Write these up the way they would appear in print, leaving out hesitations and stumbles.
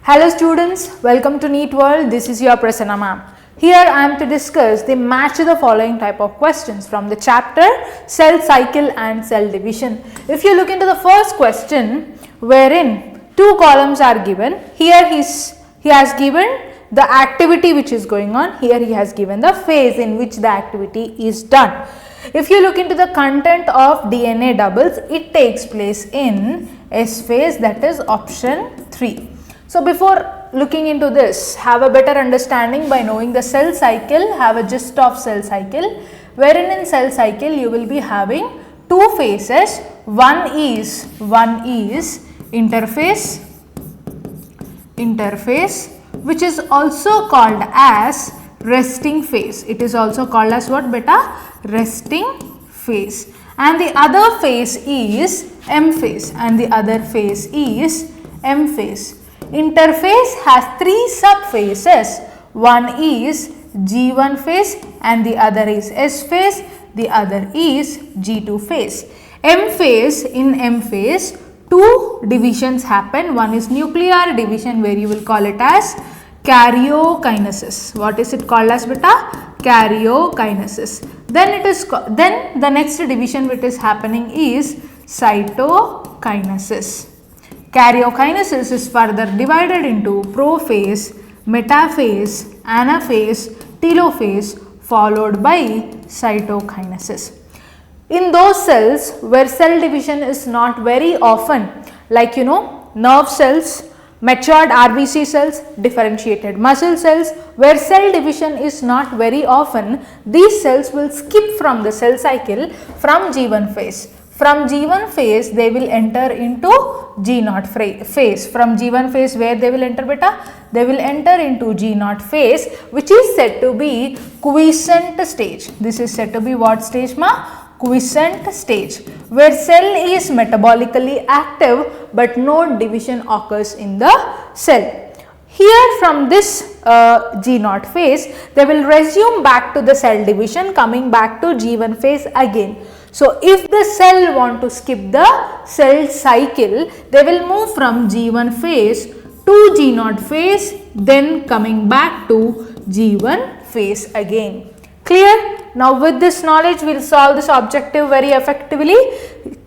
Hello students, welcome to NEET World. This is your Prasanna ma'am. Here I am to discuss the match the following type of questions from the chapter cell cycle and cell division. If you look into the first question wherein two columns are given, here he has given the activity which is going on, here he has given the phase in which the activity is done. If you look into the content of DNA doubles, it takes place in S phase, that is option 3. So before looking into this, have a better understanding by knowing the cell cycle, have a gist of cell cycle, wherein in cell cycle you will be having two phases. One is interphase, which is also called as resting phase. It is also called as what beta? Resting phase. And the other phase is M phase, and the other phase is M phase. Interphase has three subphases. One is G1 phase and the other is S phase, the other is G2 phase. M phase, in M phase, two divisions happen. One is nuclear division, where you will call it as karyokinesis. What is it called as beta? Karyokinesis. Then the next division which is happening is cytokinesis. Karyokinesis is further divided into prophase, metaphase, anaphase, telophase, followed by cytokinesis. In those cells where cell division is not very often, like nerve cells, matured RBC cells, differentiated muscle cells, where cell division is not very often, these cells will skip from the cell cycle from G1 phase. From G1 phase, they will enter into G0 phase. From G1 phase, where they will enter beta? They will enter into G0 phase, which is said to be quiescent stage. This is said to be what stage ma? Quiescent stage, where cell is metabolically active but no division occurs in the cell. Here from this G0 phase, they will resume back to the cell division, coming back to G1 phase again. So if the cell want to skip the cell cycle, they will move from G1 phase to G0 phase, then coming back to G1 phase again. Clear? Now with this knowledge, we will solve this objective very effectively.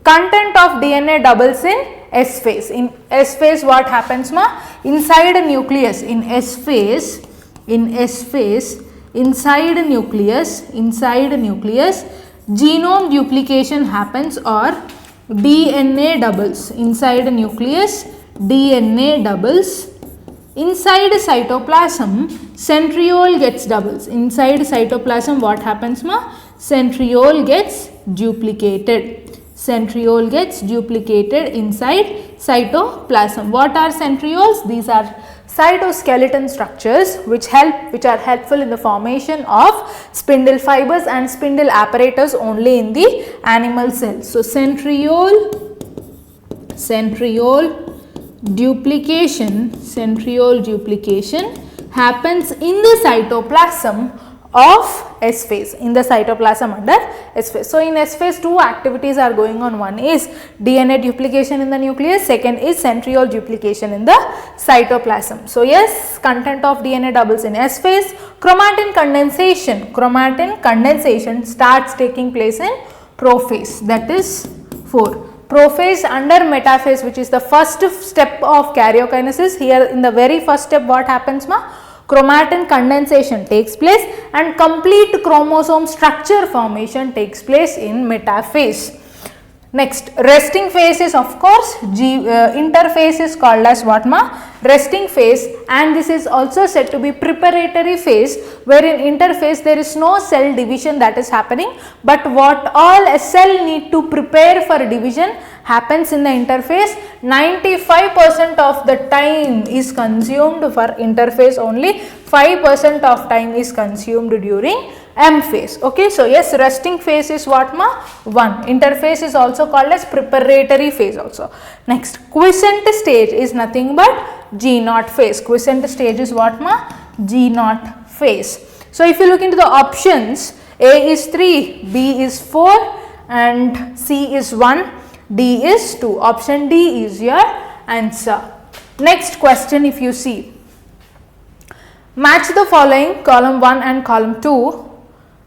Content of DNA doubles in S phase. In S phase, what happens ma? Inside a nucleus, in S phase, inside a nucleus, genome duplication happens, or DNA doubles. Inside a nucleus, DNA doubles. Inside cytoplasm, centriole gets doubles. Inside cytoplasm, what happens ma? Centriole gets duplicated. Centriole gets duplicated inside cytoplasm. What are centrioles? These are cytoskeleton structures which are helpful in the formation of spindle fibers and spindle apparatus only in the animal cells. So centriole duplication happens in the cytoplasm of S phase, in the cytoplasm under S phase. So in S phase, two activities are going on. One is DNA duplication in the nucleus, second is centriole duplication in the cytoplasm. So yes, content of DNA doubles in S phase. Chromatin condensation starts taking place in prophase, that is 4. Prophase under metaphase, which is the first step of karyokinesis. Here in the very first step, what happens ma? Chromatin condensation takes place and complete chromosome structure formation takes place in metaphase. Next, resting phase is of course interphase is called as what ma? Resting phase, and this is also said to be preparatory phase, where in interphase there is no cell division that is happening, but what all a cell need to prepare for division happens in the interphase. 95% of the time is consumed for interphase only, 5% of time is consumed during M phase. Okay, so yes, resting phase is what ma? 1. Interphase is also called as preparatory phase also. Next, quiescent stage is nothing but G0 phase. Quiescent stage is what ma? G0 phase. So if you look into the options, A is 3, B is 4 and C is 1, D is 2. Option D is your answer. Next question, if you see, match the following column 1 and column 2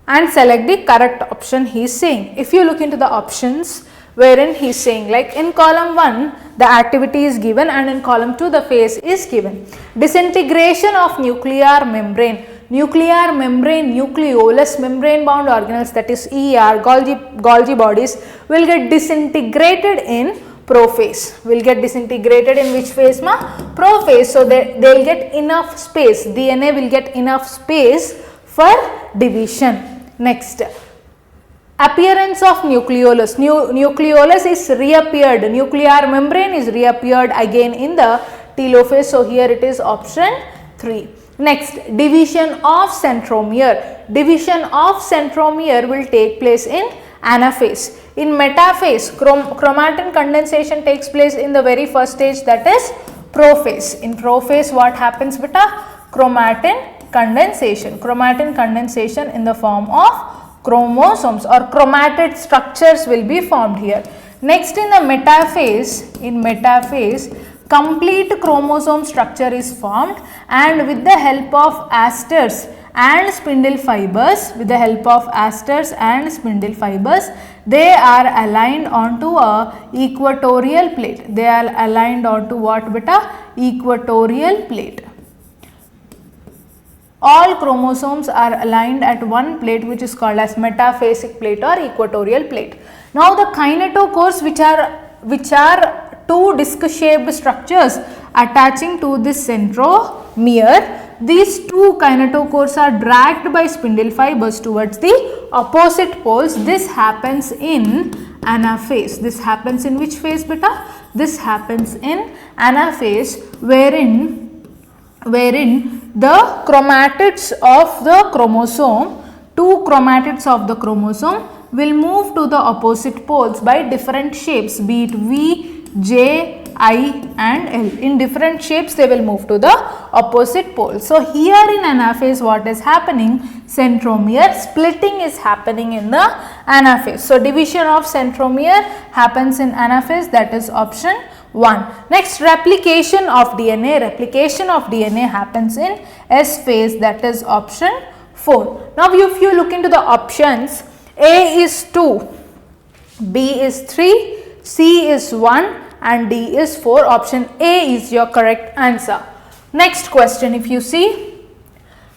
and select the correct option he is saying. If you look into the options wherein he is saying, like in column 1 the activity is given and in column 2 the phase is given. Disintegration of nuclear membrane, nucleolus membrane bound organelles, that is ER, Golgi bodies will get disintegrated in prophase. Will get disintegrated in which phase ma? Prophase. So they will get enough space, DNA will get enough space for division. Next, appearance of nucleolus. Nucleolus is reappeared, nuclear membrane is reappeared again in the telophase. So here it is option 3. Next, division of centromere. Division of centromere will take place in anaphase. In metaphase, chromatin condensation takes place in the very first stage, that is prophase. In prophase, what happens beta? Chromatin condensation. Chromatin condensation in the form of chromosomes or chromatid structures will be formed here. Next, in the metaphase, complete chromosome structure is formed, and with the help of asters and spindle fibers, they are aligned onto a equatorial plate. They are aligned onto what beta? Equatorial plate. All chromosomes are aligned at one plate, which is called as metaphasic plate or equatorial plate. Now the kinetochores, which are two disc shaped structures attaching to this centromere, these two kinetochores are dragged by spindle fibers towards the opposite poles. This happens in anaphase. This happens in which phase beta? This happens in anaphase, wherein the chromatids of the chromosome, two chromatids of the chromosome will move to the opposite poles by different shapes, be it V, J, I and L. In different shapes they will move to the opposite poles. So here in anaphase, what is happening? Centromere splitting is happening in the anaphase. So division of centromere happens in anaphase, that is option 1. Next, replication of DNA. Replication of DNA happens in S phase, that is option 4. Now if you look into the options, A is 2, B is 3, C is 1 and D is 4. Option A is your correct answer. Next question, if you see,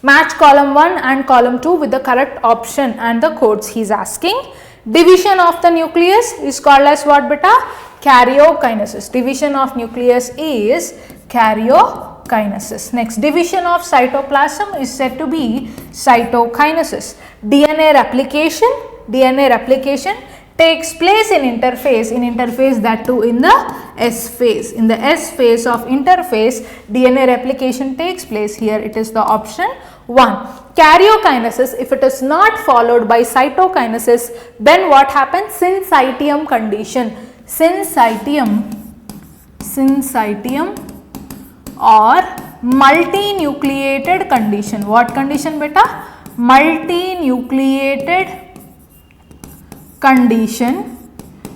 match column 1 and column 2 with the correct option and the codes he is asking. Division of the nucleus is called as what beta? Karyokinesis. Division of nucleus is karyokinesis. Next, division of cytoplasm is said to be cytokinesis. DNA replication takes place in interphase, that too in the S phase. In the S phase of interphase, DNA replication takes place. Here it is the option 1. Karyokinesis, if it is not followed by cytokinesis, then what happens? Syncytium condition. Syncytium or multinucleated condition. What condition beta? Multinucleated condition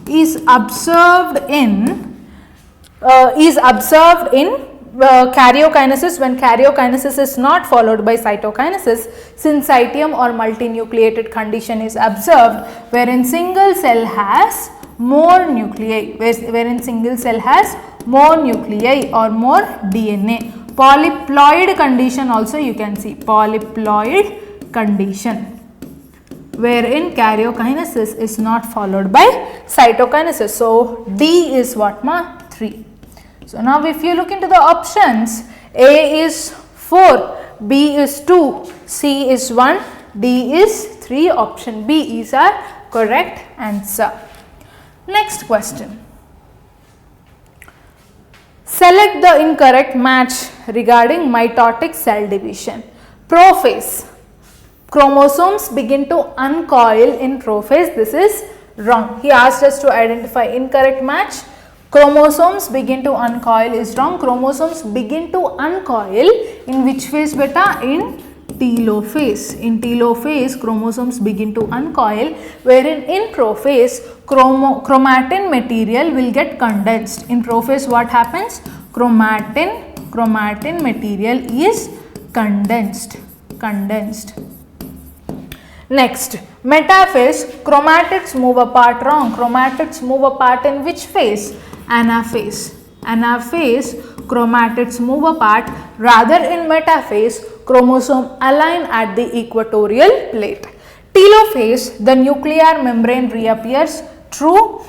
is observed in karyokinesis. When karyokinesis is not followed by cytokinesis, syncytium or multinucleated condition is observed, wherein single cell has more nuclei, or more DNA. Polyploid condition also you can see, polyploid condition, wherein karyokinesis is not followed by cytokinesis. So D is what ma? 3. So now if you look into the options, A is 4, B is 2, C is 1, D is 3. Option B is our correct answer. Next question. Select the incorrect match regarding mitotic cell division. Prophase. Chromosomes begin to uncoil in prophase. This is wrong. He asked us to identify incorrect match. Chromosomes begin to uncoil is wrong. Chromosomes begin to uncoil in which phase beta? In telophase. In telophase, chromosomes begin to uncoil, wherein in prophase, chromatin material will get condensed. In prophase, what happens? chromatin material is condensed. Next, metaphase, chromatids move apart. Wrong. Chromatids move apart in which phase? Anaphase. Anaphase, chromatids move apart. Rather in metaphase, chromosome align at the equatorial plate. Telophase, the nuclear membrane reappears. True.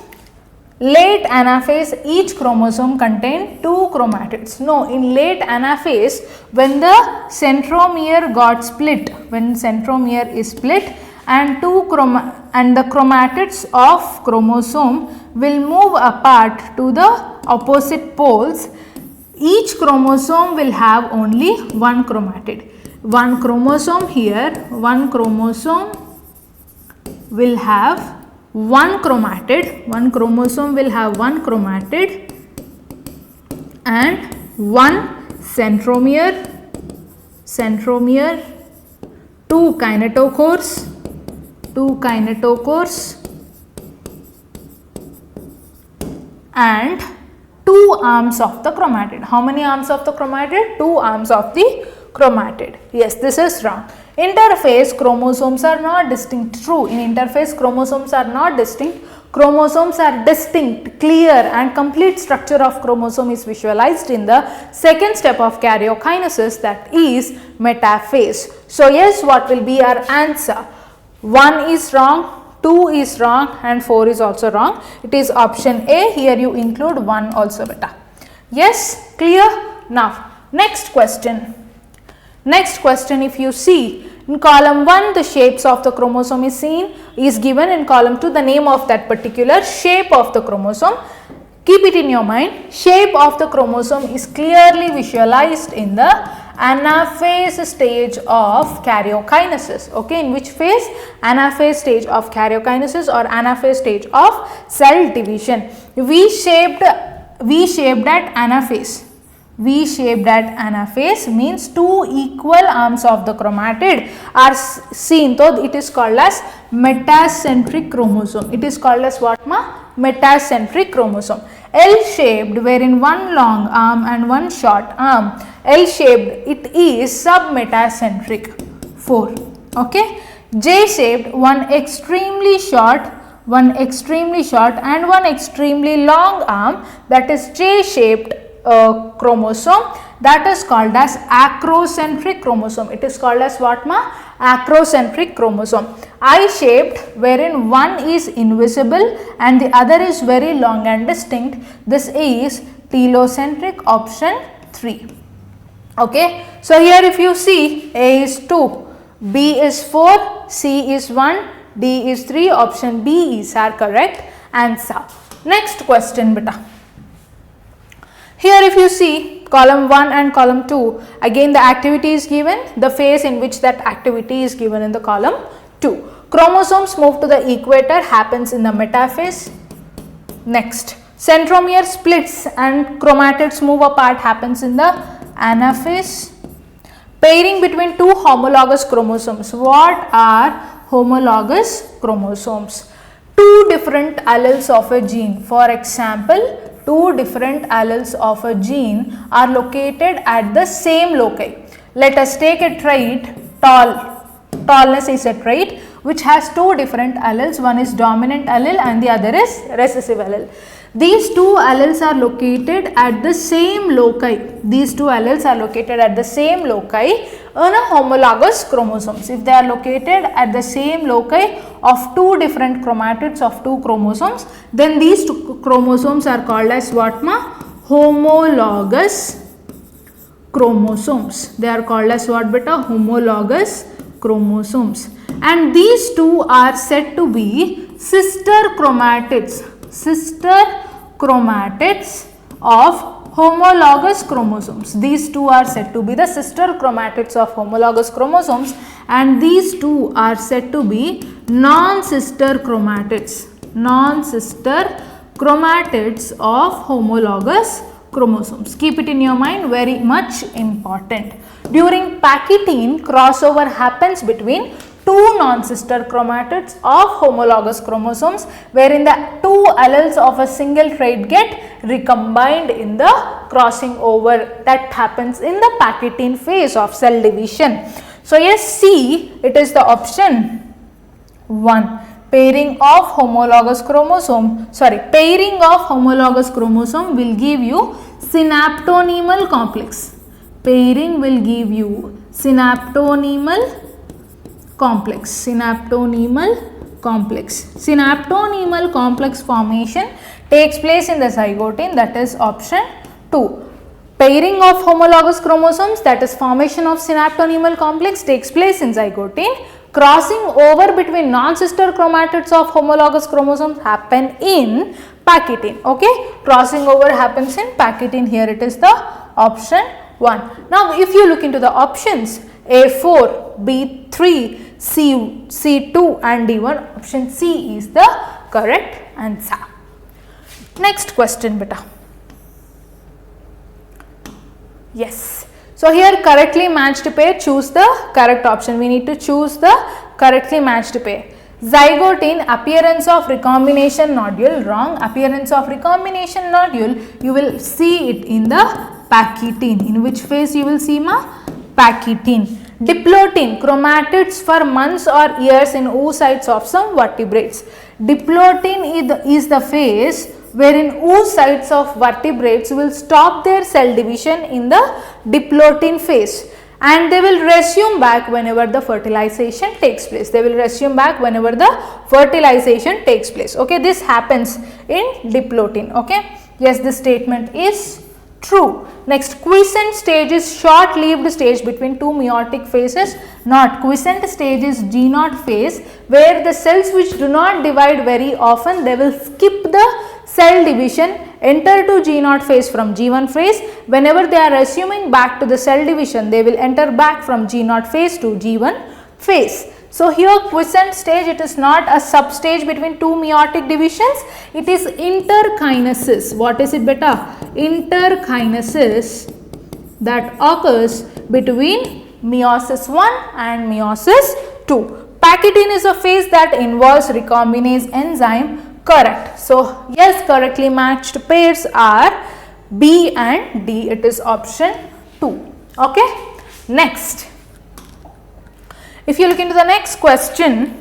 Late anaphase, each chromosome contained 2 chromatids. No, in late anaphase, when the centromere got split, when centromere is split and the chromatids of chromosome will move apart to the opposite poles, each chromosome will have only one chromatid. One chromosome here, one chromosome will have one chromatid, one chromosome will have one chromatid and one centromere, two kinetochores and 2 arms of the chromatid. How many arms of the chromatid? 2 arms of the chromatid. Yes, this is wrong. Interphase, chromosomes are not distinct. True. In interphase, chromosomes are not distinct. Chromosomes are distinct, clear and complete structure of chromosome is visualized in the second step of karyokinesis, that is metaphase. So yes, what will be our answer? 1 is wrong, 2 is wrong and 4 is also wrong. It is option A. Here you include 1 also beta. Yes, clear? Now, next question. If you see in column 1 the shapes of the chromosome is given, in column 2 the name of that particular shape of the chromosome. Keep it in your mind, shape of the chromosome is clearly visualized in the anaphase stage of karyokinesis. Okay, in which phase? Anaphase stage of karyokinesis or anaphase stage of cell division. V-shaped at anaphase. V-shaped at anaphase means 2 equal arms of the chromatid are seen, so it is called as metacentric chromosome. It is called as what ma? Metacentric chromosome. L-shaped, wherein one long arm and one short arm. L-shaped, it is submetacentric. 4. Okay. J-shaped, one extremely short and one extremely long arm, that is J-shaped chromosome, that is called as acrocentric chromosome. It is called as what ma? Acrocentric chromosome. I-shaped, wherein one is invisible and the other is very long and distinct. This is telocentric, option 3. Okay. So here if you see, A is 2, B is 4, C is 1, D is 3, option B is our correct answer. Next question beta. Here if you see column 1 and column 2, again the activity is given, the phase in which that activity is given in the column 2. Chromosomes move to the equator, happens in the metaphase. Next, centromere splits and chromatids move apart, happens in the anaphase. Pairing between 2 homologous chromosomes. What are homologous chromosomes? 2 different alleles of a gene. For example, 2 different alleles of a gene are located at the same loci. Let us take a trait, tallness is a trait which has 2 different alleles, one is dominant allele and the other is recessive allele. These 2 alleles are located at the same loci. These 2 alleles are located at the same loci in a homologous chromosomes. If they are located at the same loci of 2 different chromatids of 2 chromosomes, then these 2 chromosomes are called as what ma? Homologous chromosomes. They are called as what beta? Homologous chromosomes. And these 2 are said to be sister chromatids of homologous chromosomes. These 2 are said to be the sister chromatids of homologous chromosomes, and these 2 are said to be non-sister chromatids of homologous chromosomes. Keep it in your mind, very much important. During packaging, crossover happens between 2 two non-sister chromatids of homologous chromosomes wherein the two alleles of a single trait get recombined in the crossing over that happens in the Pachytene phase of cell division. So yes, C, it is the option 1. Pairing of homologous chromosome will give you synaptonemal complex. Pairing will give you synaptonemal complex. Synaptonemal complex formation takes place in the zygote, that is option 2. Pairing of homologous chromosomes, that is formation of synaptonemal complex, takes place in zygote. Crossing over between non-sister chromatids of homologous chromosomes happen in Pachytene. Okay, crossing over happens in Pachytene. Here it is the option 1. Now if you look into the options A4, B3, C2 and D1, option C is the correct answer. Next question beta. Yes. So here correctly matched pair, choose the correct option. We need to choose the correctly matched pair. Zygote in appearance of recombination nodule, wrong. Appearance of recombination nodule, you will see it in the Pachytene. In which phase you will see ma? Pachytene. Diplotin, chromatids for months or years in oocytes of some vertebrates. Diplotin is the phase wherein oocytes of vertebrates will stop their cell division in the diplotin phase and they will resume back whenever the fertilization takes place. Okay, this happens in diplotin. Okay, yes, this statement is true. Next, quiescent stage is short-lived stage between two meiotic phases. Not. Quiescent stage is G0 phase where the cells which do not divide very often, they will skip the cell division, enter to G0 phase from G1 phase. Whenever they are resuming back to the cell division, they will enter back from G0 phase to G1 phase. So here quiescent stage, it is not a substage between two meiotic divisions, it is interkinesis. What is it beta? Interkinesis that occurs between meiosis 1 and meiosis 2. Pachytene is a phase that involves recombinase enzyme. Correct. So yes, correctly matched pairs are B and D. It is option 2. Okay. Next, if you look into the next question,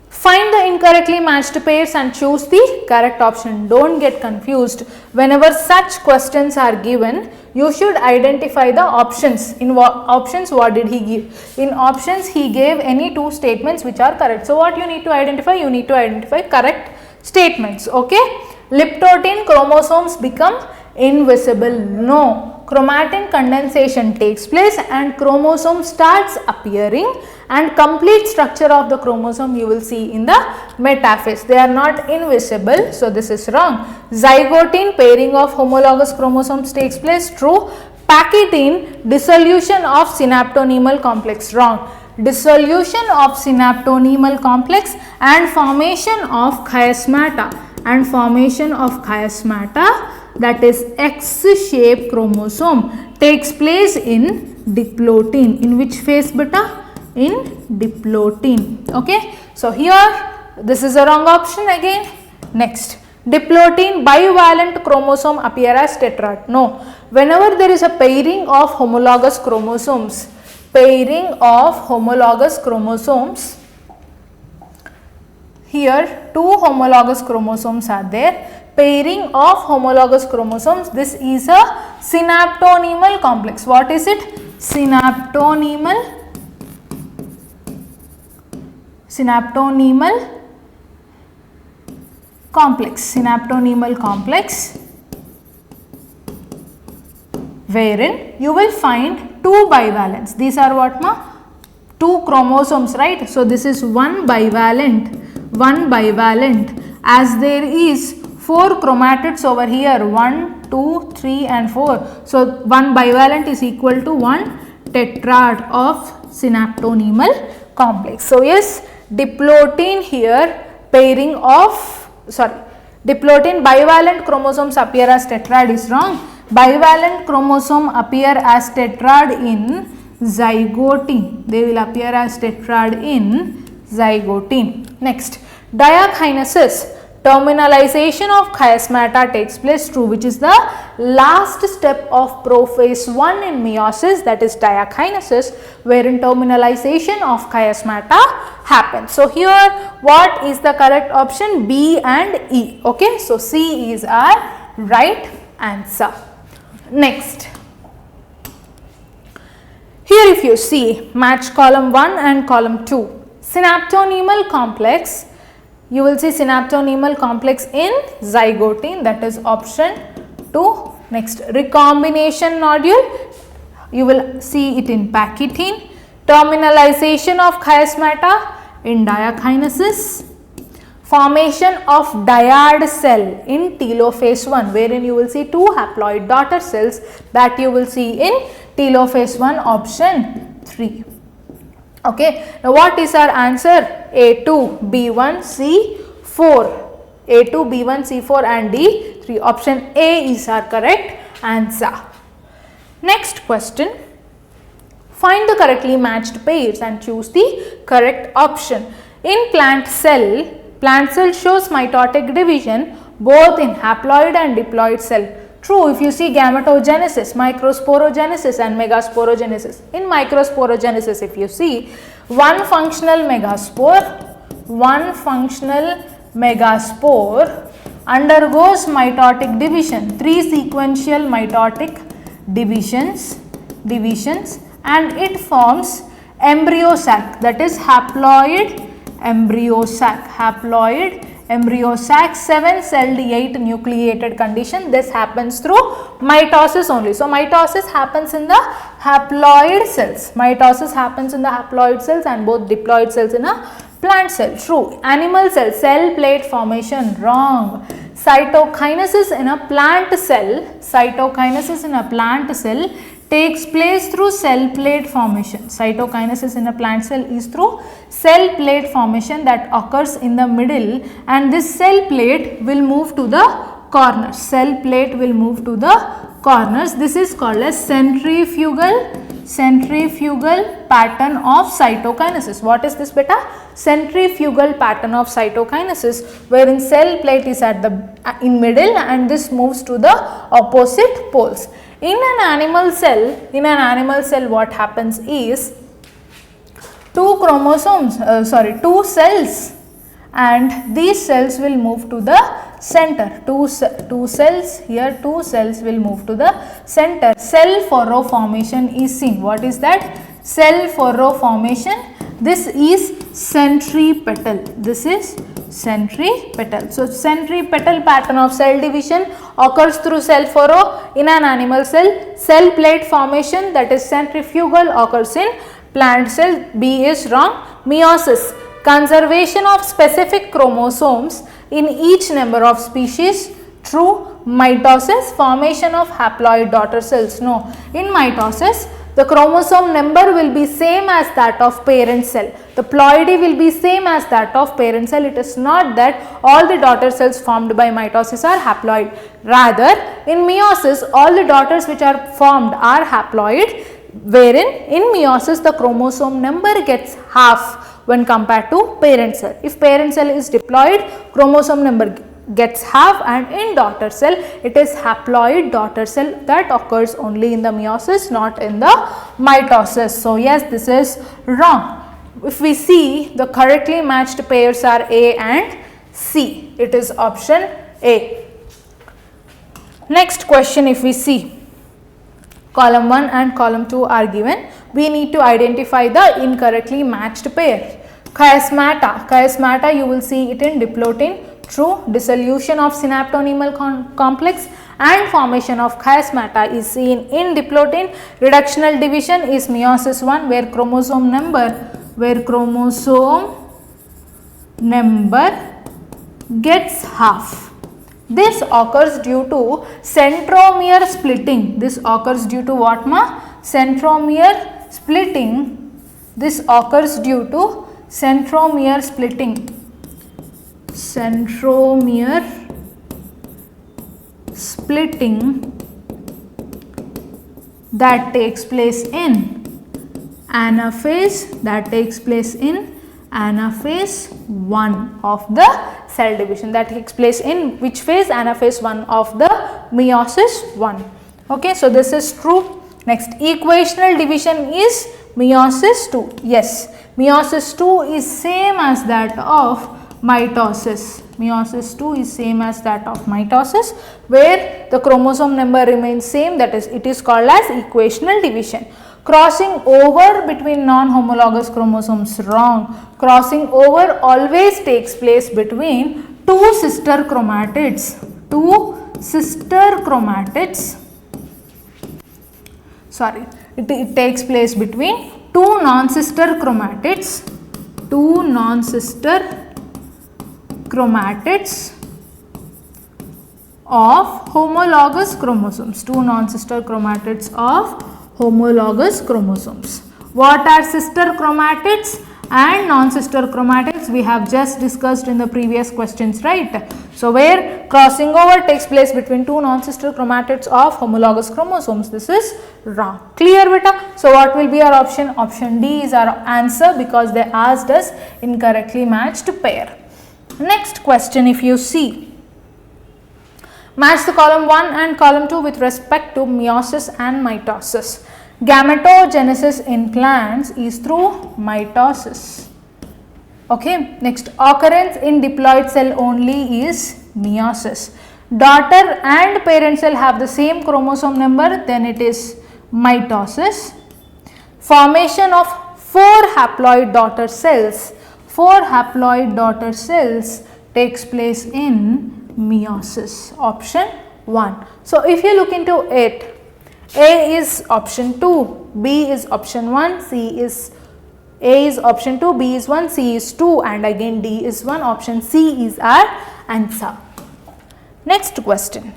find the incorrectly matched pairs and choose the correct option. Don't get confused. Whenever such questions are given, you should identify the options. In options, what did he give? In options, he gave any two statements which are correct. So what you need to identify? You need to identify correct statements. Okay. Liptotin chromosomes become invisible. No. Chromatin condensation takes place and chromosome starts appearing and complete structure of the chromosome you will see in the metaphase. They are not invisible. So this is wrong. Zygote pairing of homologous chromosomes takes place. True. Pachytene dissolution of synaptonemal complex. Wrong. Dissolution of synaptonemal complex and formation of chiasmata that is X-shaped chromosome takes place in diplotin. In which phase beta? In diplotin. Okay. So here this is a wrong option again. Next, diplotin bivalent chromosome appear as tetrad. No. Whenever there is a pairing of homologous chromosomes, here two homologous chromosomes are there. Pairing of homologous chromosomes, this is a synaptonemal complex. What is it? Synaptonemal complex, wherein you will find two bivalents. These are what ma? Two chromosomes, right? So this is one bivalent as there is 4 chromatids over here, 1, 2, 3 and 4. So one bivalent is equal to one tetrad of synaptonemal complex. So yes, diplotin here pairing of diplotin bivalent chromosomes appear as tetrad is wrong. Bivalent chromosome appear as tetrad in zygotine. They will appear as tetrad in zygotine. Next, diakinesis. Terminalization of chiasmata takes place through which is the last step of prophase 1 in meiosis, that is diakinesis, wherein terminalization of chiasmata happens. So, here what is the correct option? B and E. Okay. So, C is our right answer. Next, here if you see match column 1 and column 2, synaptonemal complex, you will see synaptonemal complex in zygotine, that is option 2. Next, recombination nodule, you will see it in pachytene. Terminalization of chiasmata in diakinesis. Formation of dyad cell in telophase 1, wherein you will see 2 haploid daughter cells, that you will see in telophase 1, option 3. Okay. Now, what is our answer? A2, B1, C4. A2, B1, C4 and D3. Option A is our correct answer. Next question. Find the correctly matched pairs and choose the correct option. In plant cell shows mitotic division both in haploid and diploid cell. True, if you see gametogenesis, microsporogenesis and megasporogenesis. In microsporogenesis, if you see one functional megaspore undergoes mitotic division, 3 sequential mitotic divisions and it forms embryo sac, that is haploid embryo sac, 7-celled 8-nucleated condition. This happens through mitosis only. So, mitosis happens in the haploid cells. Mitosis happens in the haploid cells and both diploid cells in a plant cell. True. Animal cell, cell plate formation. Wrong. Cytokinesis in a plant cell, takes place through cell plate formation. Cytokinesis in a plant cell is through cell plate formation that occurs in the middle, and this cell plate will move to the corners. This is called as centrifugal pattern of cytokinesis. What is this beta? Centrifugal pattern of cytokinesis, wherein cell plate is at the in middle and this moves to the opposite poles. In an animal cell, what happens is 2 cells, and these cells will move to the center. 2 cells will move to the center. Cell furrow formation is seen. What is that? Cell furrow formation. This is centripetal. So, centripetal pattern of cell division occurs through cell furrow in an animal cell. Cell plate formation, that is centrifugal, occurs in plant cell. B is wrong. Meiosis, conservation of specific chromosomes in each number of species. True. Mitosis, formation of haploid daughter cells. No. In mitosis, the chromosome number will be same as that of parent cell. The ploidy will be same as that of parent cell. It is not that all the daughter cells formed by mitosis are haploid. Rather, in meiosis, all the daughters which are formed are haploid, wherein in meiosis the chromosome number gets half when compared to parent cell. If parent cell is diploid, chromosome number gets half, and in daughter cell it is haploid daughter cell that occurs only in the meiosis, not in the mitosis. So, yes, this is wrong. If we see, the correctly matched pairs are A and C. It is option A. Next question, if we see, column 1 and column 2 are given. We need to identify the incorrectly matched pair. Chiasmata, you will see it in diplotin. True. Dissolution of synaptonemal complex and formation of chiasmata is seen in diplotin. Reductional division is meiosis 1, where chromosome number gets half. This occurs due to centromere splitting. This occurs due to what, ma? Centromere splitting. This occurs due to centromere splitting. Centromere splitting that takes place in anaphase that takes place in anaphase 1 of the cell division. That takes place in which phase? Anaphase 1 of the meiosis 1. Okay, so this is true. Next, equational division is meiosis 2. Yes, meiosis 2 is same as that of mitosis. Meiosis 2 is same as that of mitosis, where the chromosome number remains same, that is, it is called as equational division. Crossing over between non-homologous chromosomes, wrong. Crossing over always takes place between two sister chromatids. It takes place between two non-sister chromatids. Of homologous chromosomes. Two non-sister chromatids of homologous chromosomes. What are sister chromatids and non-sister chromatids? We have just discussed in the previous questions, right? So, where crossing over takes place between two non-sister chromatids of homologous chromosomes, this is wrong. Clear, beta? So, what will be our option? Option D is our answer, because they asked us incorrectly matched pair. Next question, if you see, match the column 1 and column 2 with respect to meiosis and mitosis. Gametogenesis in plants is through mitosis. Okay. Next, occurrence in diploid cell only is meiosis. Daughter and parent cell have the same chromosome number, then it is mitosis. Formation of 4 haploid daughter cells. 4 haploid daughter cells takes place in meiosis. Option 1. So, if you look into it, A is option 2, B is option 1, A is option 2, B is 1, C is 2, and again D is 1. Option C is our answer. Next question.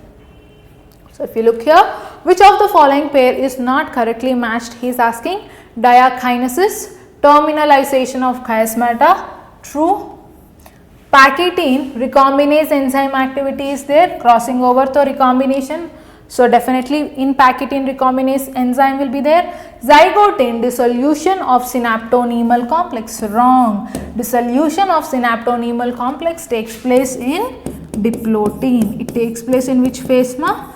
So, if you look here, which of the following pair is not correctly matched? He is asking. Diakinesis, terminalization of chiasmata, true. Pachytene, recombinase enzyme activity is there, crossing over to recombination. So, definitely in pachytene recombinase enzyme will be there. Zygotine, dissolution of synaptonemal complex, wrong. Dissolution of synaptonemal complex takes place in diplotin. It takes place in which phase, ma?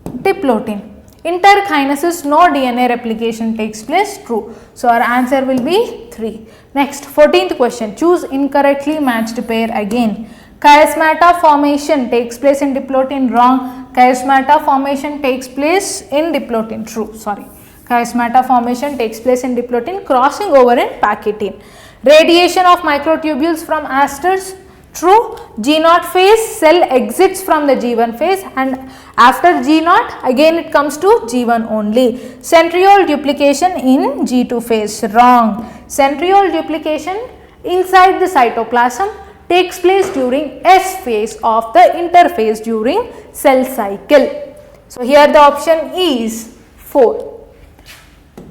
Diplotin. Interkinesis, no DNA replication takes place, true. So, our answer will be 3. Next, 14th question, choose incorrectly matched pair again. Chiasmata formation takes place in diplotin, wrong. Chiasmata formation takes place in diplotin, true, sorry. Chiasmata formation takes place in diplotin, crossing over in pachytene. Radiation of microtubules from asters, true. G0 phase, cell exits from the G1 phase, and after G0 again it comes to G1 only. Centriole duplication in G2 phase, wrong. Centriole duplication inside the cytoplasm takes place during S phase of the interphase during cell cycle. So, here the option is 4.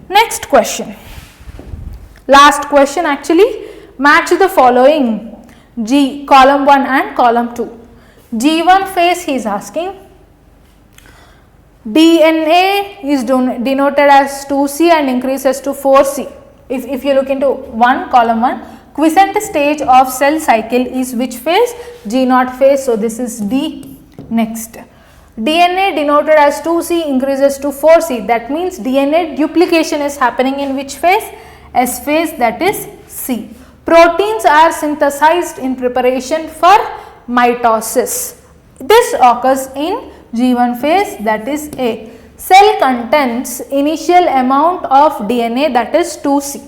Next question, last question actually, match the following G, column 1 and column 2. G1 phase he is asking. DNA is denoted as 2C and increases to 4C. If you look into column 1, quiescent stage of cell cycle is which phase? G0 phase. So, this is D. Next, DNA denoted as 2C increases to 4C. That means DNA duplication is happening in which phase? S phase, that is C. Proteins are synthesized in preparation for mitosis. This occurs in G1 phase, that is A. Cell contains initial amount of DNA, that is 2C.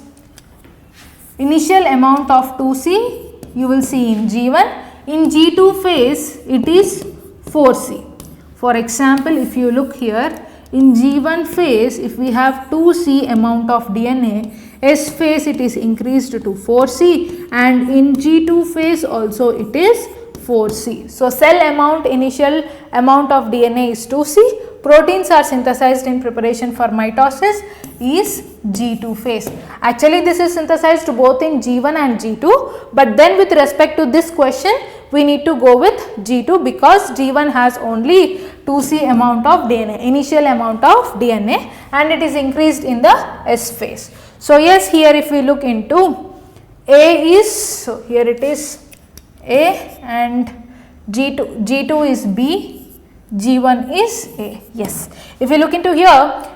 Initial amount of 2C you will see in G1. In G2 phase it is 4C. For example, if you look here, in G1 phase if we have 2C amount of DNA, S phase it is increased to 4C, and in G2 phase also it is 4C. So, cell amount, initial amount of DNA is 2C, proteins are synthesized in preparation for mitosis is G2 phase. Actually, this is synthesized both in G1 and G2, but then with respect to this question, we need to go with G2 because G1 has only 2C amount of DNA, initial amount of DNA, and it is increased in the S phase. So yes, here if we look into A is, so here it is A and G2 is B, G1 is A. Yes, if we look into here,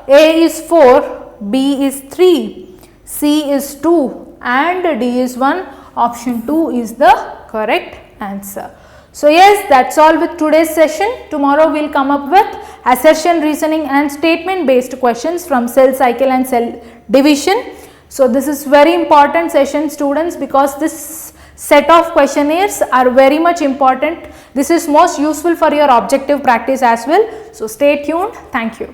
A is 4, B is 3, C is 2 and D is 1. Option 2 is the correct answer. So yes, that's all with today's session. Tomorrow we will come up with assertion, reasoning and statement based questions from cell cycle and cell division. So this is very important session, students, because this set of questionnaires are very much important. This is most useful for your objective practice as well. So stay tuned. Thank you.